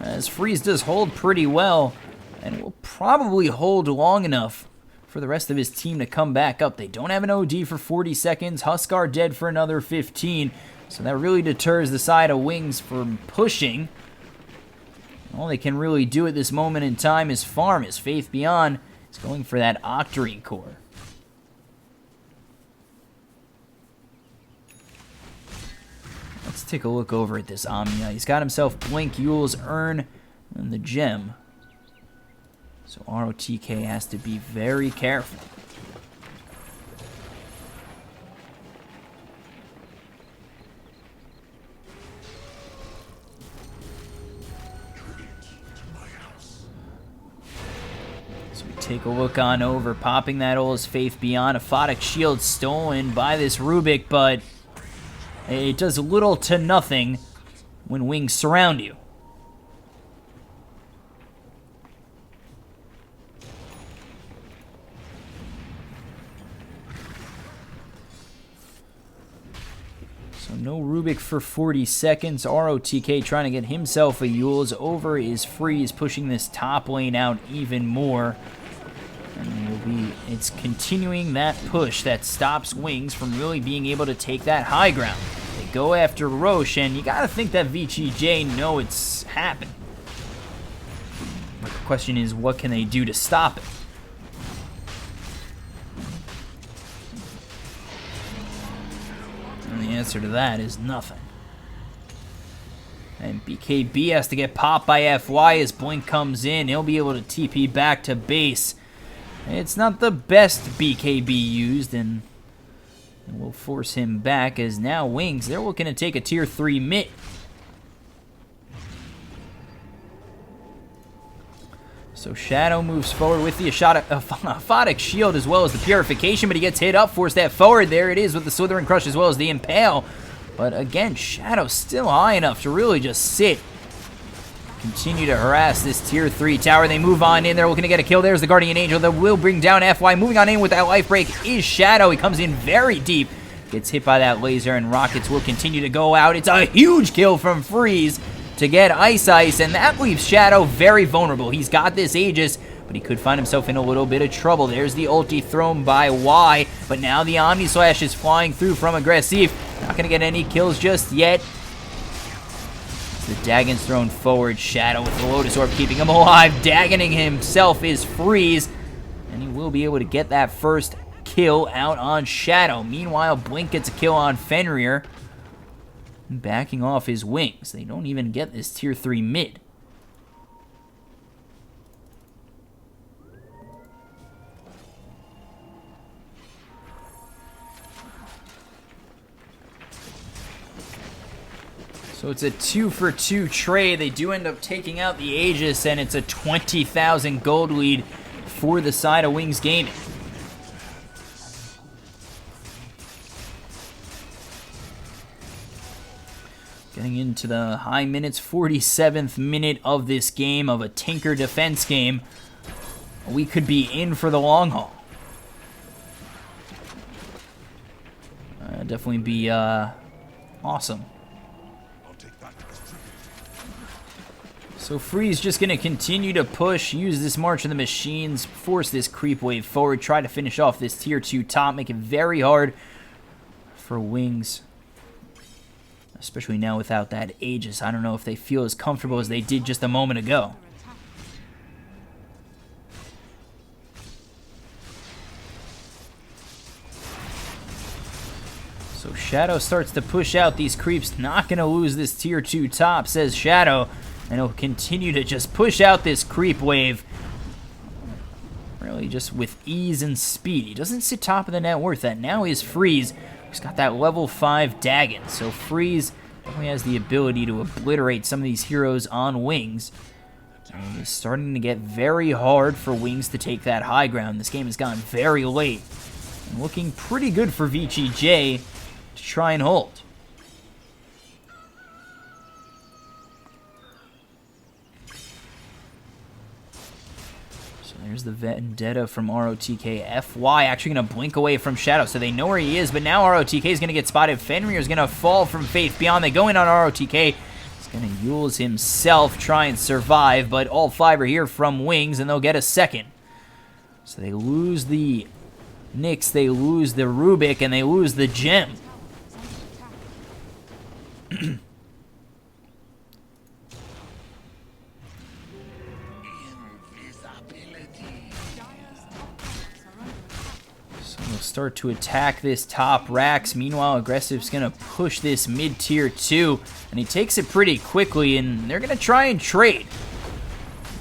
As Freeze does hold pretty well, and will probably hold long enough for the rest of his team to come back up. They don't have an OD for 40 seconds. Huskar dead for another 15, so that really deters the side of Wings from pushing. All they can really do at this moment in time is farm, as Faith Beyond is going for that Octarine core. Let's take a look over at this Omnia. He's got himself Blink, Yule's Urn, and the gem. So ROTK has to be very careful. take a look on over, popping that Ola's Faith Beyond. A Photic Shield stolen by this Rubik, but it does little to nothing when wings surround you. So no Rubik for 40 seconds. ROTK trying to get himself a Yules. Over is Freeze, pushing this top lane out even more. And it's continuing that push that stops Wings from really being able to take that high ground. They go after Roche, and you gotta think that VG.J know it's happened. But the question is, what can they do to stop it? And the answer to that is nothing. And BKB has to get popped by FY as Blink comes in. He'll be able to TP back to base. It's not the best BKB used, and we'll force him back as now Wings, they're looking to take a tier 3 mid. So Shadow moves forward with the Photic Shield as well as the Purification, but he gets hit up, forced that forward. There it is with the Slithering Crush as well as the Impale. But again, Shadow still high enough to really just sit. Continue to harass this tier 3 tower. They move on in. They're looking to get a kill. There's the Guardian Angel that will bring down FY. Moving on in with that life break is Shadow. He comes in very deep. Gets hit by that laser, and Rockets will continue to go out. It's a huge kill from Freeze to get Ice, and that leaves Shadow very vulnerable. He's got this Aegis, but he could find himself in a little bit of trouble. There's the ulti thrown by Y, but now the Omni Slash is flying through from Aggressive. Not going to get any kills just yet. The Dagon's thrown forward. Shadow with the Lotus Orb keeping him alive. Dagoning himself is Freeze, and he will be able to get that first kill out on Shadow. Meanwhile, Blink gets a kill on Fenrir, backing off his Wings. They don't even get this tier 3 mid. So it's a 2-for-2 trade. They do end up taking out the Aegis, and it's a 20,000 gold lead for the side of Wings Gaming. Getting into the high minutes, 47th minute of this game, of a Tinker defense game. We could be in for the long haul. Definitely be awesome. So Freeze just going to continue to push, use this March of the Machines, force this creep wave forward, try to finish off this tier 2 top, make it very hard for Wings. Especially now without that Aegis. I don't know if they feel as comfortable as they did just a moment ago. So Shadow starts to push out these creeps. Not going to lose this tier 2 top, says Shadow. And he'll continue to just push out this creep wave. Really just with ease and speed. He doesn't sit top of the net worth. That now is Freeze. He's got that level 5 Dagon. So Freeze definitely has the ability to obliterate some of these heroes on Wings. And it's starting to get very hard for Wings to take that high ground. This game has gone very late. And looking pretty good for VG.J to try and hold. There's the Vendetta from ROTK. FY actually going to blink away from Shadow, so they know where he is, but now ROTK is going to get spotted. Fenrir is going to fall from Faith Beyond. They go in on ROTK. He's going to Yules himself, try and survive, but all 5 are here from Wings, and they'll get a second. So they lose the Nyx, they lose the Rubik, and they lose the Gem. Start to attack this top Rax. Meanwhile, Aggressive's going to push this mid-tier 2, and he takes it pretty quickly, and they're going to try and trade.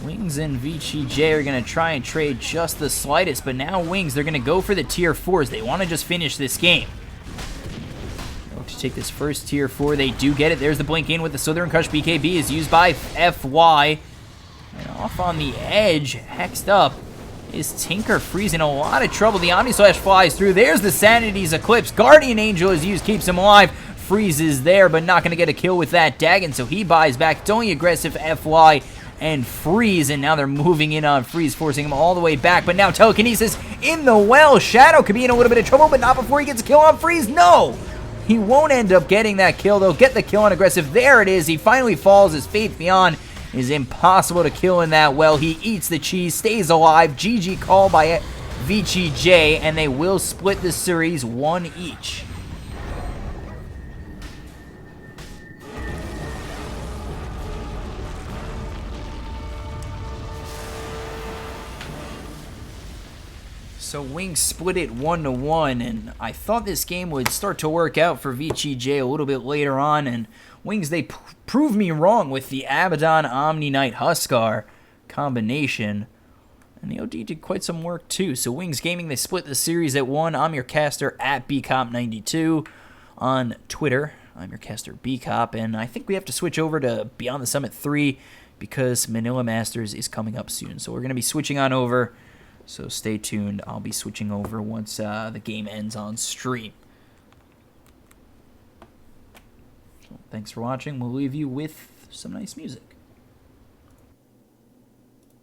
Wings and VG.J are going to try and trade just the slightest, but now Wings, they're going to go for the tier 4s. They want to just finish this game. Look to take this first tier 4. They do get it. There's the blink in with the Slithering Crush. BKB is used by FY. And off on the edge, hexed up. is Tinker freezing a lot of trouble. The Omni Slash flies through. There's the Sanity's Eclipse. Guardian Angel is used, keeps him alive. Freezes there, but not going to get a kill with that Dagon, so he buys back. It's only aggressive FY and Freeze, and now they're moving in on Freeze, forcing him all the way back. But now Telekinesis in the well. Shadow could be in a little bit of trouble, but not before he gets a kill on Freeze. No! He won't end up getting that kill. They'll get the kill on aggressive. There it is. He finally falls. His Faith Beyond is impossible to kill in that well. He eats the cheese, stays alive. GG call by VG.J, and they will split the series 1 each. So Wings split it 1-1, and I thought this game would start to work out for VG.J a little bit later on, and Wings, they proved me wrong with the Abaddon Omni Knight Huskar combination, and the OD did quite some work too. So Wings Gaming, they split the series at 1. I'm your caster at BCOP92 on Twitter. I'm your caster BCOP, and I think we have to switch over to Beyond the Summit 3 because Manila Masters is coming up soon. So we're going to be switching on over. So stay tuned. I'll be switching over once the game ends on stream. So thanks for watching. We'll leave you with some nice music.